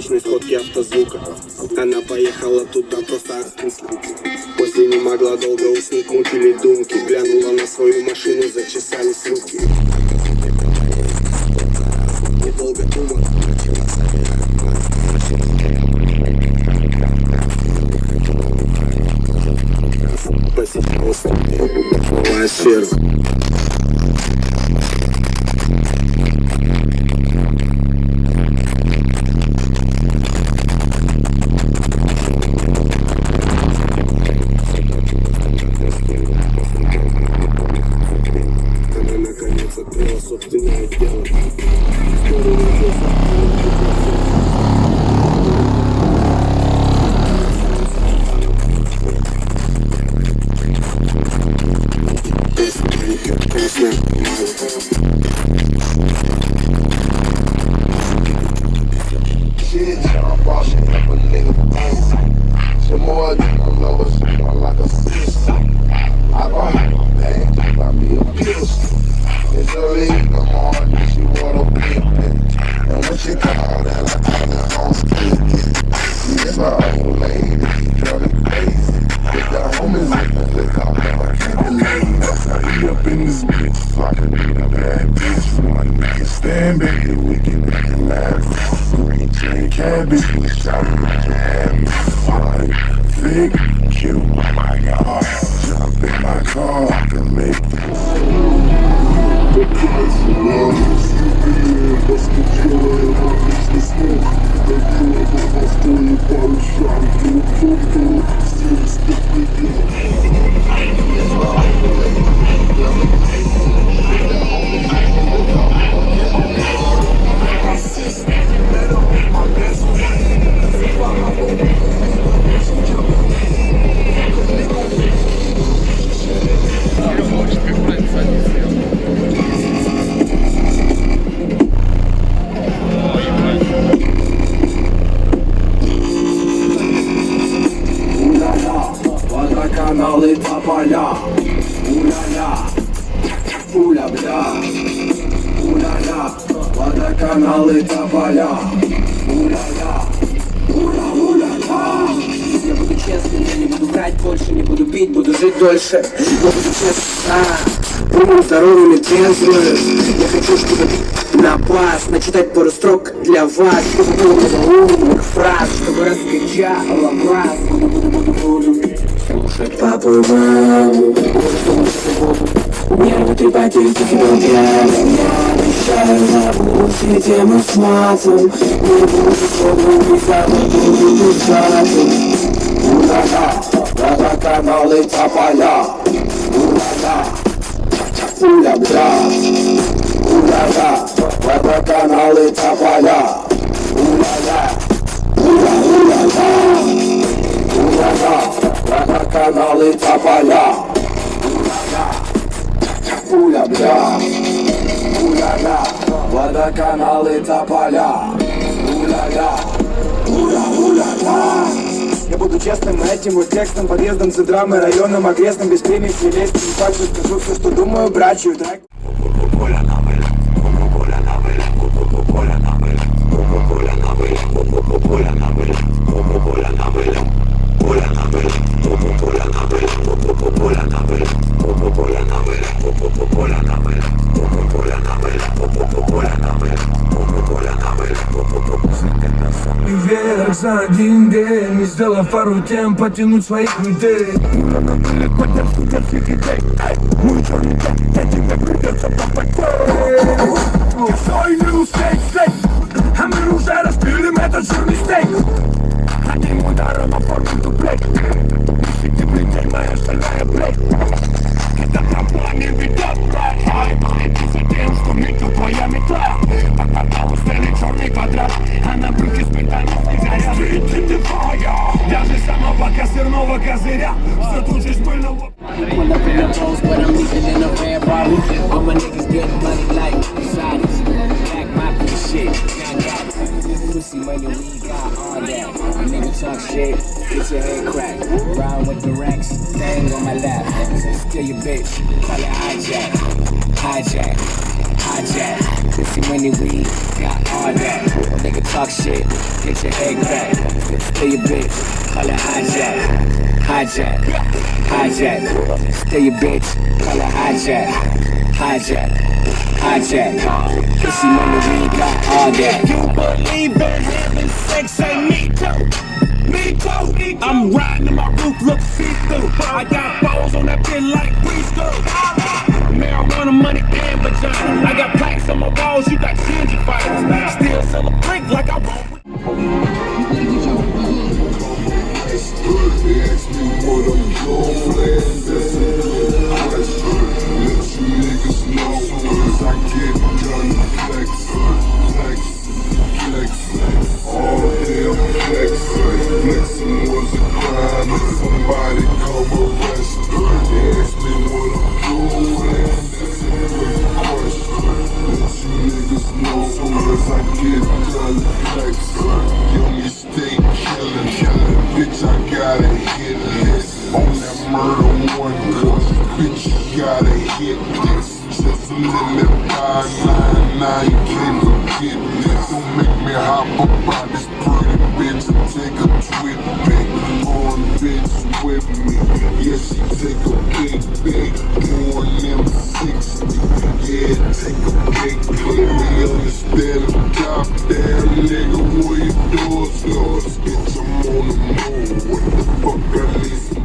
обычной сходке автозвука. Она поехала туда просто от скуки. После не могла долго уснуть, мучили думки. Глянула на свою машину, зачесались руки. Недолго думала, посетила студию, новая сфера. Она наконец открыла собственное дело. Stand back, we can make it laugh. Green chain cabbage, we shouting like a habit. Fine, thick, cute, oh my god. Jump in my car, I can make it. Каналы тополя, уля-ля, уля-бля, уля-ля, водоканалы тополя, уля-ля, уля-уля-ля. Я буду честным, я не буду врать больше, не буду пить, буду жить дольше. Я буду честным, умным, здоровым и трезвым. Я хочу, чтобы на бас начитать пару строк для вас, чтобы было много умных фраз, чтобы раскачала вас. Буду слушать папу и маму, нервы трепать и тебя пьяным. Я обещаю, забуду все темы с матом. Не буду словно писать, буду писать. Ура-ля, водоканалы тополя. Ура-ля, уля-бля. Ура-ля, водоканалы тополя. Ура-ля, ура-уля-ля. Ура-ля, водоканалы тополя. Уля-бля, уля-ля, водоканалы тополя. Уля-ля, уля-уля-ля. Я буду честным этим вот текстом, подъездом, центром и районом окрестным, без премий, не лезть, не факт, скажу все, что думаю, брачью, трек. Вверх за один день, не сделав пару тем, потянуть своих людей. Свой милстейк, а мы уже распилим этот жирный стейк. Одним ударом оформим дуплей. Если ты, блин, моя стальная блейд. Это тропа не ведет брат. Ты за тем, что метил твоя метла. По кварталу стелит черный квадрат, а на брюке сметана снегорят. Стрит-титифая, даже самого козырного козыря. Все тут же шпыльного. Pull up in the post, but I'm leaving in a red bottle. All my niggas getting money like Poseidons. Black mafia shit, young got pussy money, we got all that. Nigga talk shit, get your head cracked. Ride with the racks, thing on my lap. Steal your bitch, call it hijack, hijack, hijack. Pussy, money, weed, got all that. Nigga talk shit, get your head cracked. Stay your bitch, call it hijack. Hijack, hijack. Stay your bitch, call it hijack. Hijack, hijack. Pussy, money, weed, got all that. You believe in having sex, say me too. Me too. I'm riding and my roof looks see-through. I got balls on that bitch like preschool. Marijuana, money, and vagina. I got plaques on my walls, you got ginger fighters. Still sell a brick like I want. They ask me what I'm doing, that's a good question. Let you niggas know soon as I get done flex, flex, flex. All damn flex. Flexing was a crime and somebody come arrest. They ask me what I'm doing, that's a good question. Let you niggas know soon as I get done flex. Young mistake killing, bitch, I gotta hit this. On that murder one, cause bitch, you gotta hit this. Just a little 599, you can't forget this. Don't make me hop up on this pretty bitch and take a trip, back. On bitch with me, yeah, she take a big, more than 60. Yeah, take a big, me understand a goddamn nigga, where you doors go? Bitch, I'm on the move, what the fuck I need some.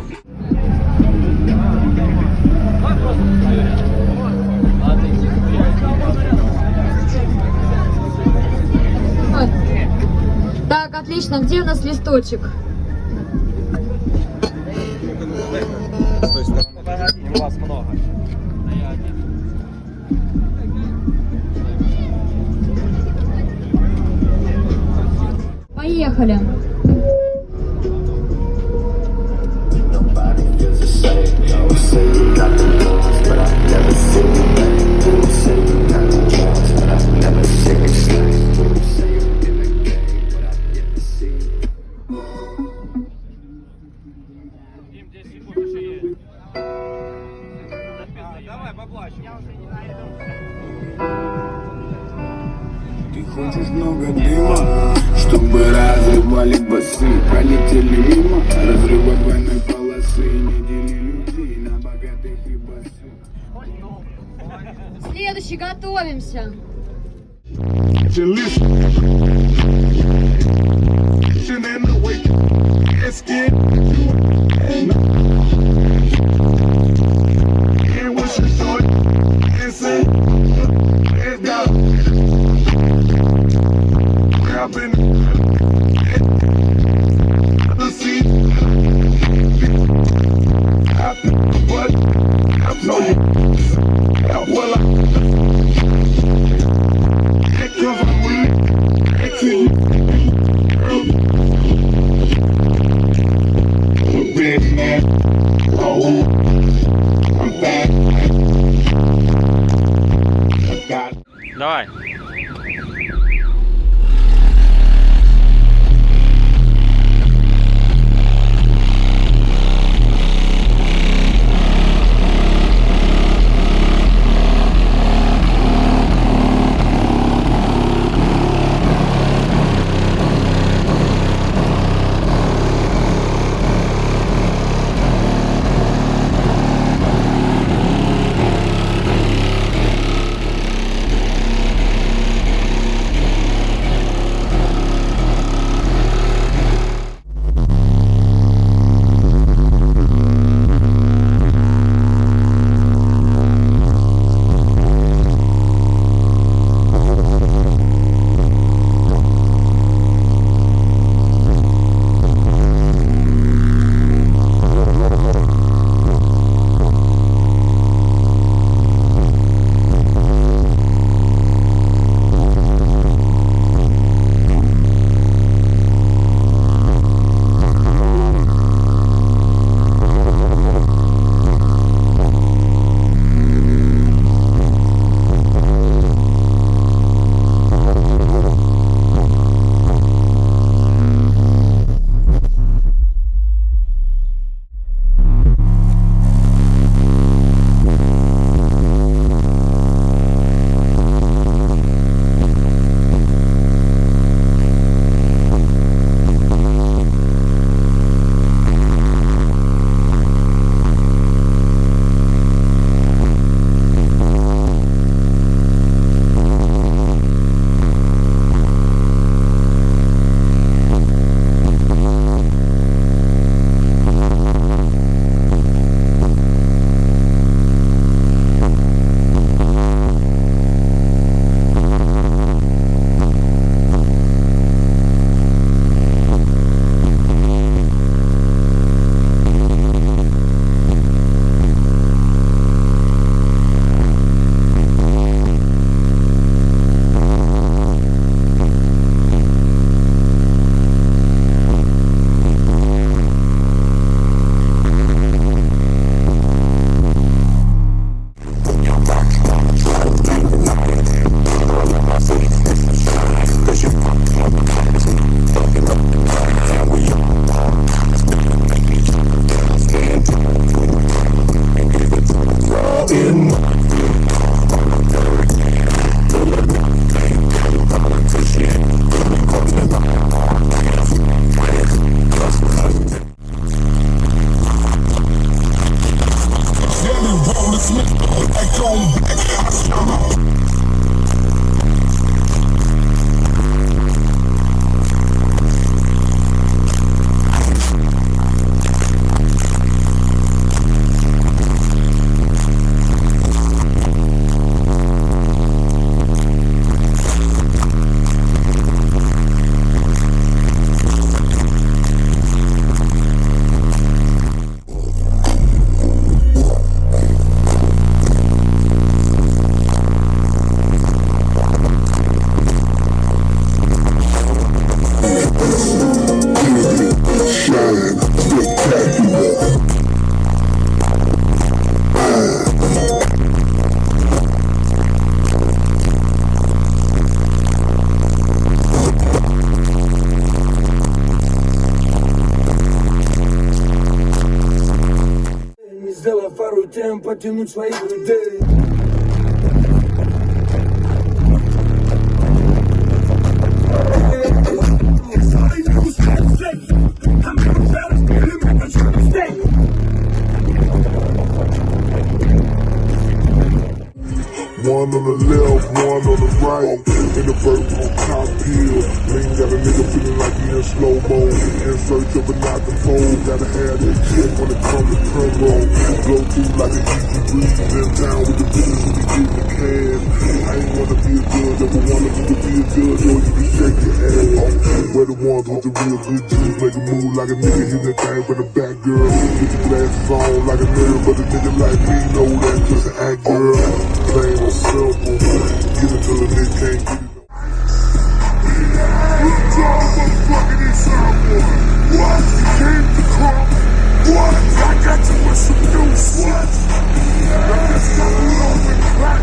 Так, отлично. Где у нас листочек? С той стороны. Погоди, у вас много. А я один. Поехали. Давай, поплачу. Ты хочешь много дыма, чтобы разрывали басы, пролетели мимо, разрывать двойной полосы, не дели людей на богатых и босых. Следующий, готовимся. Давай. нам потянуть своих людей. One on the left, one on the right. In the purple top hill. Lean got a nigga feeling like he in slow-mo. In search of a knock and pole. Gotta have that check when it comes to combo. Blow through like an easy breeze. In town with the business who be getting the cash. I ain't wanna be a judge, ever wanna be a judge, or you be shaking ass. We're the ones with the real good juice. Make a move like a nigga hit that thing for the back, girl. Get your glasses on like a nerd, but a nigga like me know that's just an act, girl. Plain and simple. Get it till the nigga can't get it. Motherfucking example. What? You came to come? What? I got you with some new what? I just got a love and crack.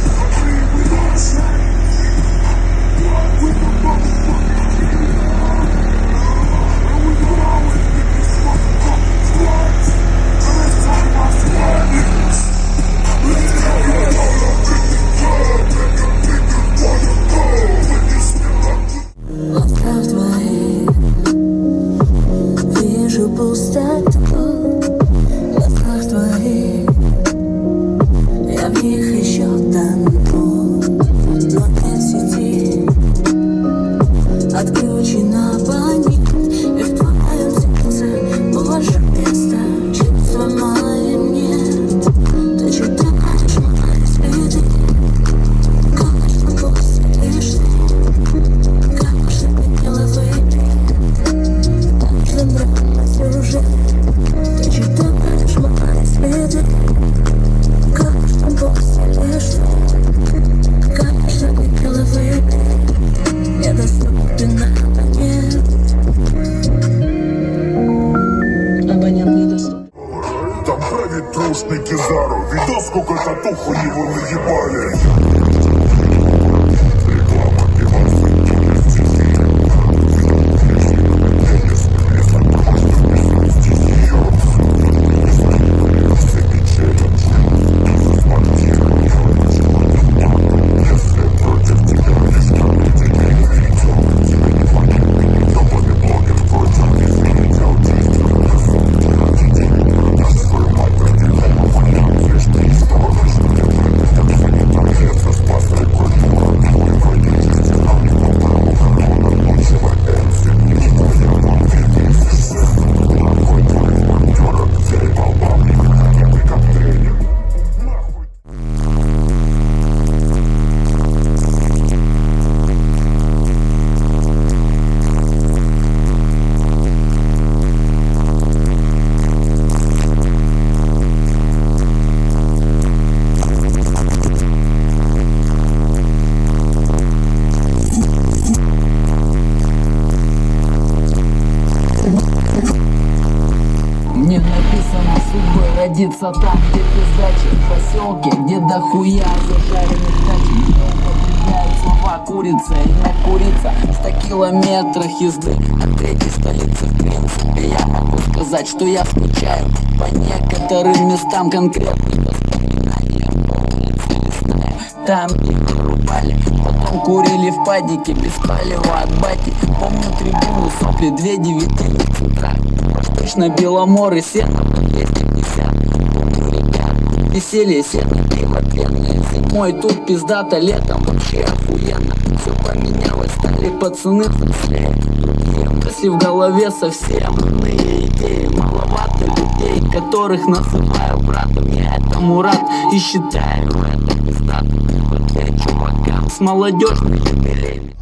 I mean, we gon' try. With the motherfucking and we gon' always get these motherfucking what? And let's talk about what? Глазах твоих вижу пустоту. В глазах твоих я в них еще тону. Но нет сети отключена память, и в твоем сердце больше места, чувства моим нет. Ты читаешь мои следы, конечно, после ты. Уже ты читаешь мои следы, конечно, после конечно, ты головы недоступен абонент. Абонент недоступен. Там правит трушный Кизару. Видос, сколько татуху его наебали. Мне написано судьбой родиться там, где пиздачи, в поселке, где дохуя зажаренных тачек. Слова курица и не курица, 100 километрах езды от третьей столицы. В принципе, я могу сказать, что я скучаю по некоторым местам конкретных воспоминаниям. Улица Лесная, там где вырубали, потом курили в падике без палева от бати. Помню трибуну, сопли, 2 9 утра. Точно Беломор и сено по 250. Помню ребят, веселье, сено, пиво, пенное. Зимой тут пиздато, летом вообще охуенно. Все поменялось, стали пацаны взрослее. Другие мысли в голове совсем иные идеи. Маловато людей, которых называю братом. Я этому рад и считаю это пиздатым. Вот я чувакам с молодежными юбилеями.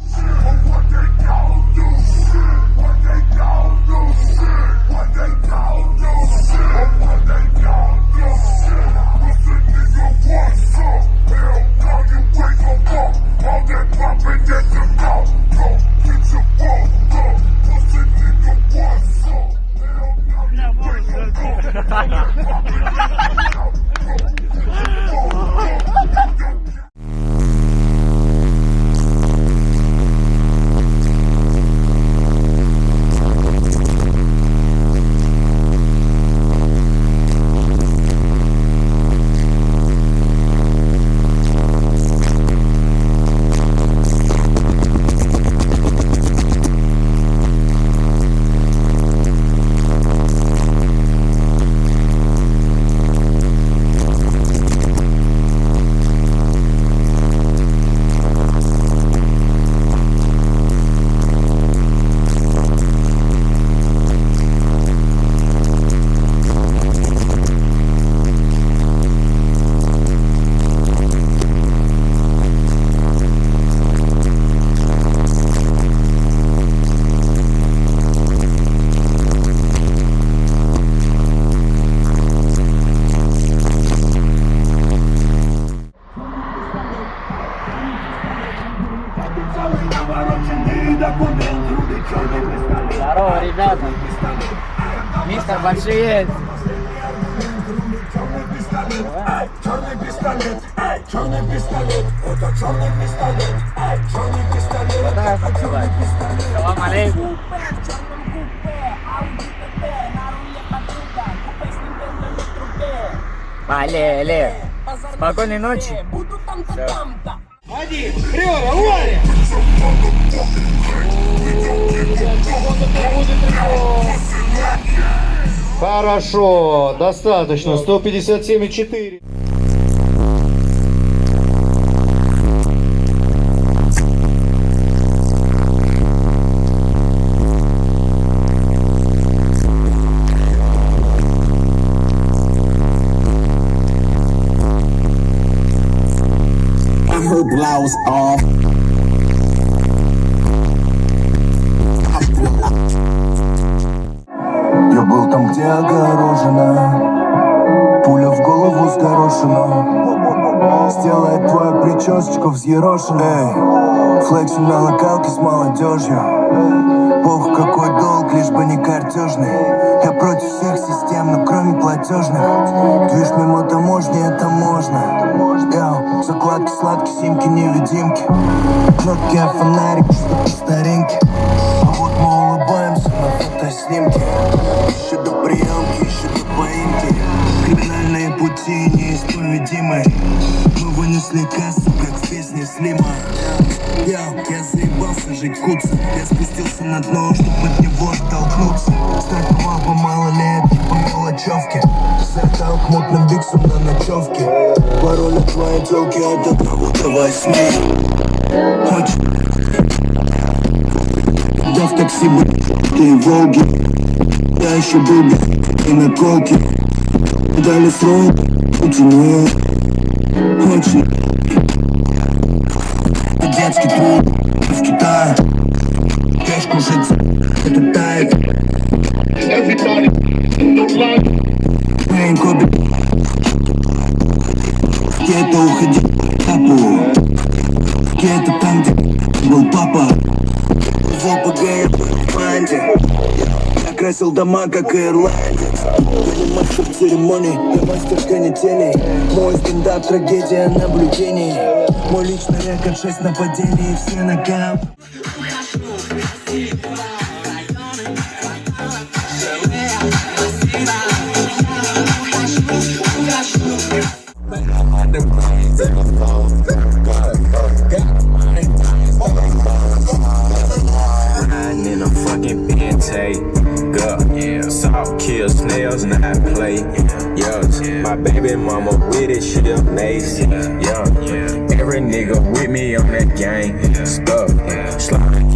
Здорово, ребята. Мистер Большевец. Черный пистолет, черный пистолет, это черный пистолет, черный пистолет. Салам алейкум. Алле. Спокойной ночи. Все. Один, приора, ували! Хорошо, достаточно, 157,4. Her blouse off. Я был там, где огорожено, пуля в голову с горошином сделает твою причесочку взъерошенной. Флексим на локалке с молодежью. Пох какой долг, лишь бы не картежный. Я против всех систем, но кроме платежных. Движ мимо таможни, это можно. Йоу, закладки, сладкие, симки, невидимки. Кнопки, фонарик, старинки. А вот мы улыбаемся на фотоснимке. Еще до приемки, еще до поимки. Криминальные пути неисповедимы. Мы вынесли кассу, как в песне Слима. Я заебался жить куцем. Я спустился на дно, чтобы от него оттолкнуться. Стартовал по малолетке, по мелочевке. Залетал к мутным биксам на ночевке. Пароль от твоей телки от 1 до 8. Очень. Да в такси бы ты Волги. Я еще был бы и наколки. Дали срок, утяну. Очень. Детский труд в Китае. Кэшку жить, это тает. Блин, Коби. Где-то уходи, папу. Где-то там, где был папа. В ОПГ в банде. Я красил дома, как ирландец. Я не мастер церемоний, я мастер канителей. Мой стендап — трагедия наблюдений. Мой личный рекорд 6 нападений, все нокаут. Riding in a fucking Bentayga, yeah. Soft kill snails, not play, yeah. My baby mama with it, she a mace, yeah. Every nigga with me on that gang stuff, sliding